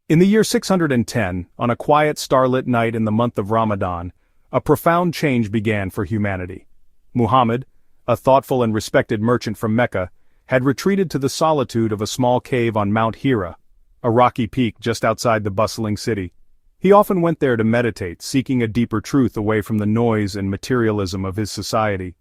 In the year 610, on a quiet starlit night in the month of Ramadan, a profound change began for humanity. Muhammad, a thoughtful and respected merchant from Mecca, had retreated to the solitude of a small cave on Mount Hira, a rocky peak just outside the bustling city. He often went there to meditate, seeking a deeper truth away from the noise and materialism of his society.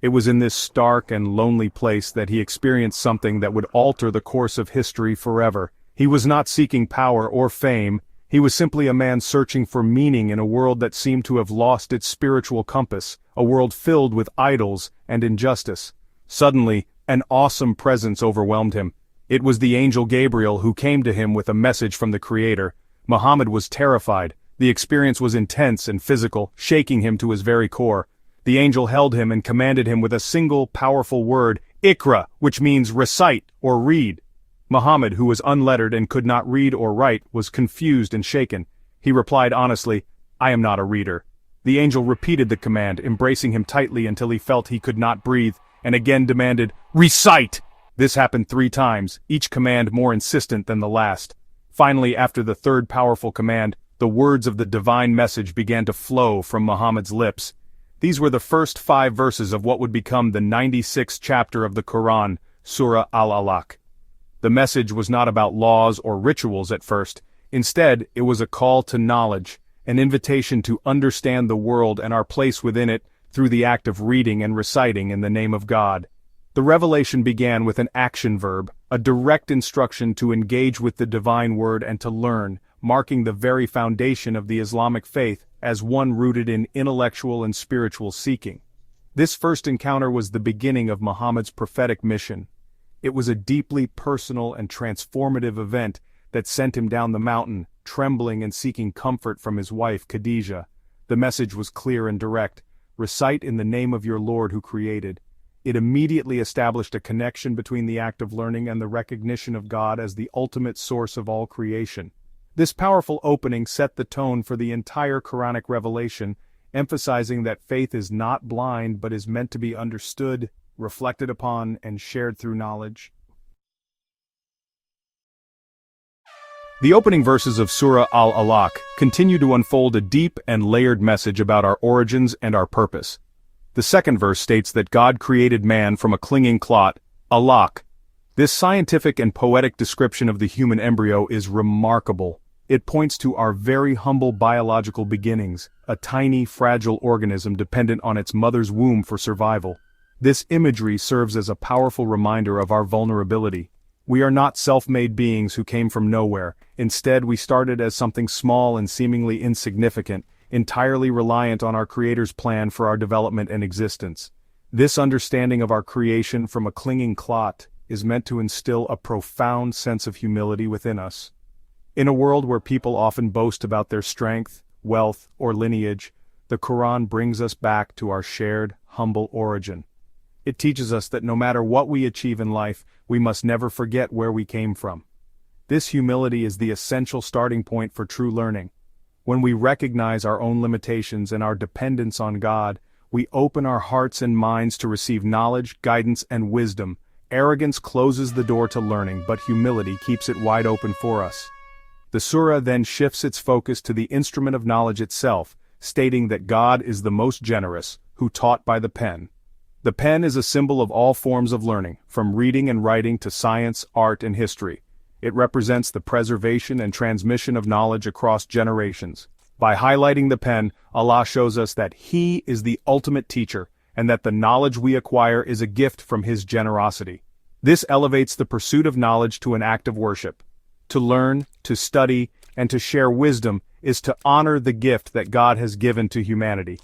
It was in this stark and lonely place that he experienced something that would alter the course of history forever. He was not seeking power or fame, he was simply a man searching for meaning in a world that seemed to have lost its spiritual compass, a world filled with idols and injustice. Suddenly, an awesome presence overwhelmed him. It was the angel Gabriel who came to him with a message from the Creator. Muhammad was terrified. The experience was intense and physical, shaking him to his very core. The angel held him and commanded him with a single powerful word, Iqra, which means recite or read. Muhammad, who was unlettered and could not read or write, was confused and shaken. He replied honestly, "I am not a reader." The angel repeated the command, embracing him tightly until he felt he could not breathe, and again demanded, "Recite!" This happened 3 times, each command more insistent than the last. Finally, after the third powerful command, the words of the divine message began to flow from Muhammad's lips. These were the first 5 verses of what would become the 96th chapter of the Quran, Surah Al-Alaq. The message was not about laws or rituals at first. Instead, it was a call to knowledge, an invitation to understand the world and our place within it through the act of reading and reciting in the name of God. The revelation began with an action verb, a direct instruction to engage with the divine word and to learn, marking the very foundation of the Islamic faith as one rooted in intellectual and spiritual seeking. This first encounter was the beginning of Muhammad's prophetic mission. It was a deeply personal and transformative event that sent him down the mountain, trembling and seeking comfort from his wife Khadijah. The message was clear and direct: recite in the name of your Lord who created. It immediately established a connection between the act of learning and the recognition of God as the ultimate source of all creation. This powerful opening set the tone for the entire Quranic revelation, emphasizing that faith is not blind but is meant to be understood, reflected upon, and shared through knowledge. The opening verses of Surah Al-Alaq continue to unfold a deep and layered message about our origins and our purpose. The second verse states that God created man from a clinging clot, alaq. This scientific and poetic description of the human embryo is remarkable. It points to our very humble biological beginnings, a tiny, fragile organism dependent on its mother's womb for survival. This imagery serves as a powerful reminder of our vulnerability. We are not self-made beings who came from nowhere. Instead, we started as something small and seemingly insignificant, entirely reliant on our Creator's plan for our development and existence. This understanding of our creation from a clinging clot is meant to instill a profound sense of humility within us. In a world where people often boast about their strength, wealth, or lineage, the Quran brings us back to our shared, humble origin. It teaches us that no matter what we achieve in life, we must never forget where we came from. This humility is the essential starting point for true learning. When we recognize our own limitations and our dependence on God, we open our hearts and minds to receive knowledge, guidance, and wisdom. Arrogance closes the door to learning, but humility keeps it wide open for us. The surah then shifts its focus to the instrument of knowledge itself, stating that God is the most generous, who taught by the pen. The pen is a symbol of all forms of learning, from reading and writing to science, art, and history. It represents the preservation and transmission of knowledge across generations. By highlighting the pen, Allah shows us that He is the ultimate teacher, and that the knowledge we acquire is a gift from His generosity. This elevates the pursuit of knowledge to an act of worship. To learn, to study, and to share wisdom is to honor the gift that God has given to humanity.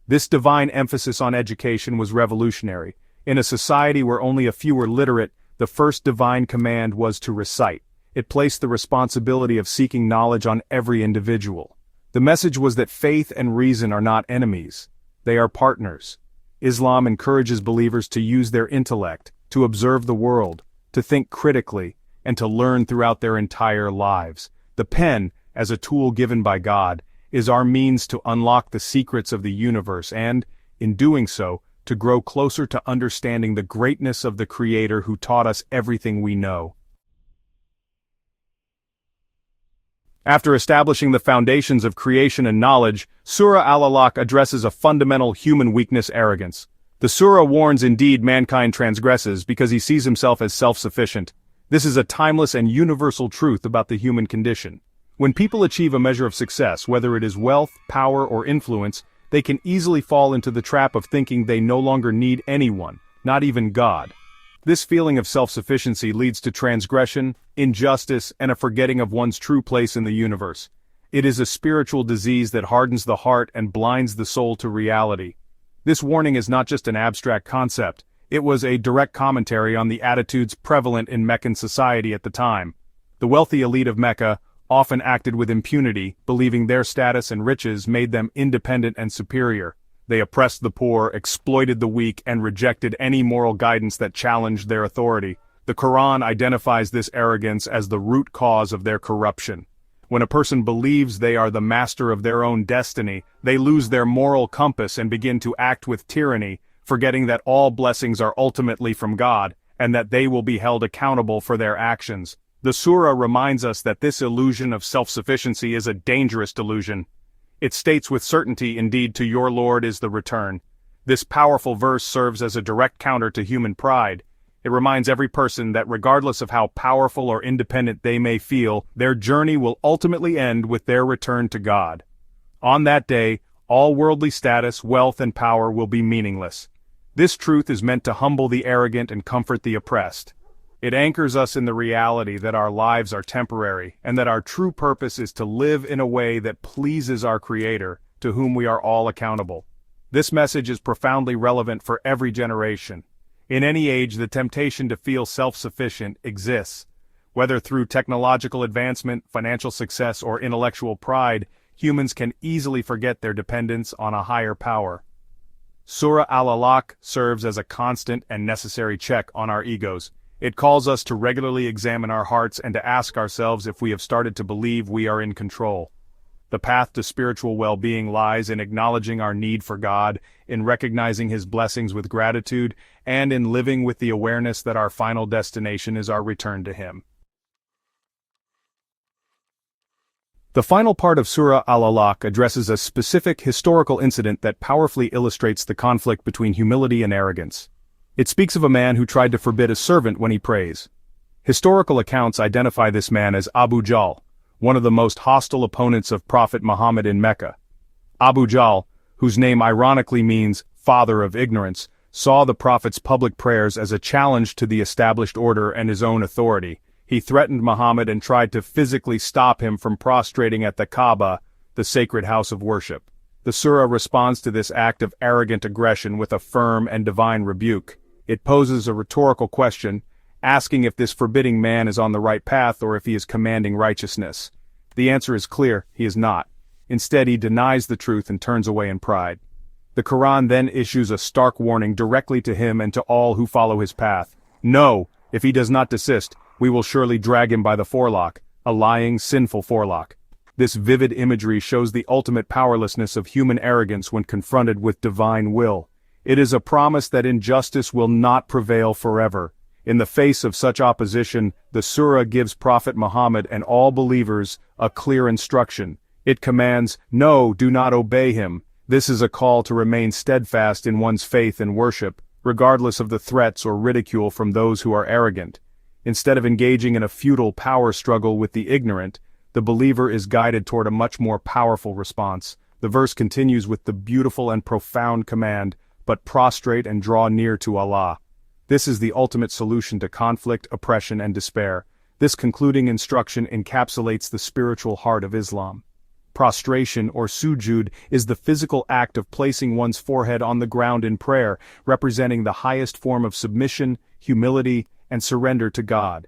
This divine emphasis on education was revolutionary. In a society where only a few were literate, the first divine command was to recite. It placed the responsibility of seeking knowledge on every individual. The message was that faith and reason are not enemies. They are partners. Islam encourages believers to use their intellect, to observe the world, to think critically, and to learn throughout their entire lives. The pen, as a tool given by God, is our means to unlock the secrets of the universe and, in doing so, to grow closer to understanding the greatness of the Creator who taught us everything we know. After establishing the foundations of creation and knowledge, Surah Al-Alaq addresses a fundamental human weakness: arrogance. The surah warns indeed mankind transgresses because he sees himself as self-sufficient. This is a timeless and universal truth about the human condition. When people achieve a measure of success, whether it is wealth, power, or influence, they can easily fall into the trap of thinking they no longer need anyone, not even God. This feeling of self-sufficiency leads to transgression, injustice, and a forgetting of one's true place in the universe. It is a spiritual disease that hardens the heart and blinds the soul to reality. This warning is not just an abstract concept, it was a direct commentary on the attitudes prevalent in Meccan society at the time. The wealthy elite of Mecca often acted with impunity, believing their status and riches made them independent and superior. They oppressed the poor, exploited the weak, and rejected any moral guidance that challenged their authority. The Quran identifies this arrogance as the root cause of their corruption. When a person believes they are the master of their own destiny, they lose their moral compass and begin to act with tyranny, forgetting that all blessings are ultimately from God, and that they will be held accountable for their actions. The surah reminds us that this illusion of self-sufficiency is a dangerous delusion. It states with certainty, "Indeed, to your Lord is the return." This powerful verse serves as a direct counter to human pride. It reminds every person that regardless of how powerful or independent they may feel, their journey will ultimately end with their return to God. On that day, all worldly status, wealth, and power will be meaningless. This truth is meant to humble the arrogant and comfort the oppressed. It anchors us in the reality that our lives are temporary, and that our true purpose is to live in a way that pleases our Creator, to whom we are all accountable. This message is profoundly relevant for every generation. In any age, the temptation to feel self-sufficient exists. Whether through technological advancement, financial success, or intellectual pride, humans can easily forget their dependence on a higher power. Surah Al-Alaq serves as a constant and necessary check on our egos. It calls us to regularly examine our hearts and to ask ourselves if we have started to believe we are in control. The path to spiritual well-being lies in acknowledging our need for God, in recognizing His blessings with gratitude, and in living with the awareness that our final destination is our return to Him. The final part of Surah Al-Alaq addresses a specific historical incident that powerfully illustrates the conflict between humility and arrogance. It speaks of a man who tried to forbid a servant when he prays. Historical accounts identify this man as Abu Jahl, one of the most hostile opponents of Prophet Muhammad in Mecca. Abu Jahl, whose name ironically means father of ignorance, saw the Prophet's public prayers as a challenge to the established order and his own authority. He threatened Muhammad and tried to physically stop him from prostrating at the Kaaba, the sacred house of worship. The surah responds to this act of arrogant aggression with a firm and divine rebuke. It poses a rhetorical question, asking if this forbidding man is on the right path or if he is commanding righteousness. The answer is clear: he is not. Instead, he denies the truth and turns away in pride. The Quran then issues a stark warning directly to him and to all who follow his path. No, if he does not desist, we will surely drag him by the forelock, a lying, sinful forelock. This vivid imagery shows the ultimate powerlessness of human arrogance when confronted with divine will. It is a promise that injustice will not prevail forever. In the face of such opposition, the surah gives Prophet Muhammad and all believers a clear instruction. It commands, "No, do not obey him." This is a call to remain steadfast in one's faith and worship, regardless of the threats or ridicule from those who are arrogant. Instead of engaging in a futile power struggle with the ignorant, the believer is guided toward a much more powerful response. The verse continues with the beautiful and profound command, "But prostrate and draw near to Allah." This is the ultimate solution to conflict, oppression, and despair. This concluding instruction encapsulates the spiritual heart of Islam. Prostration, or sujud, is the physical act of placing one's forehead on the ground in prayer, representing the highest form of submission, humility, and surrender to God.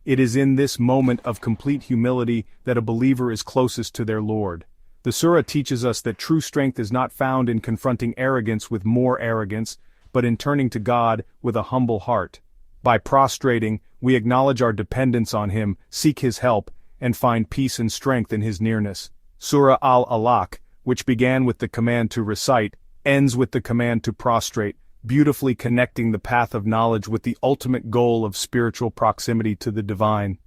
It is in this moment of complete humility that a believer is closest to their Lord. The surah teaches us that true strength is not found in confronting arrogance with more arrogance, but in turning to God with a humble heart. By prostrating, we acknowledge our dependence on Him, seek His help, and find peace and strength in His nearness. Surah Al-Alaq, which began with the command to recite, ends with the command to prostrate, beautifully connecting the path of knowledge with the ultimate goal of spiritual proximity to the divine.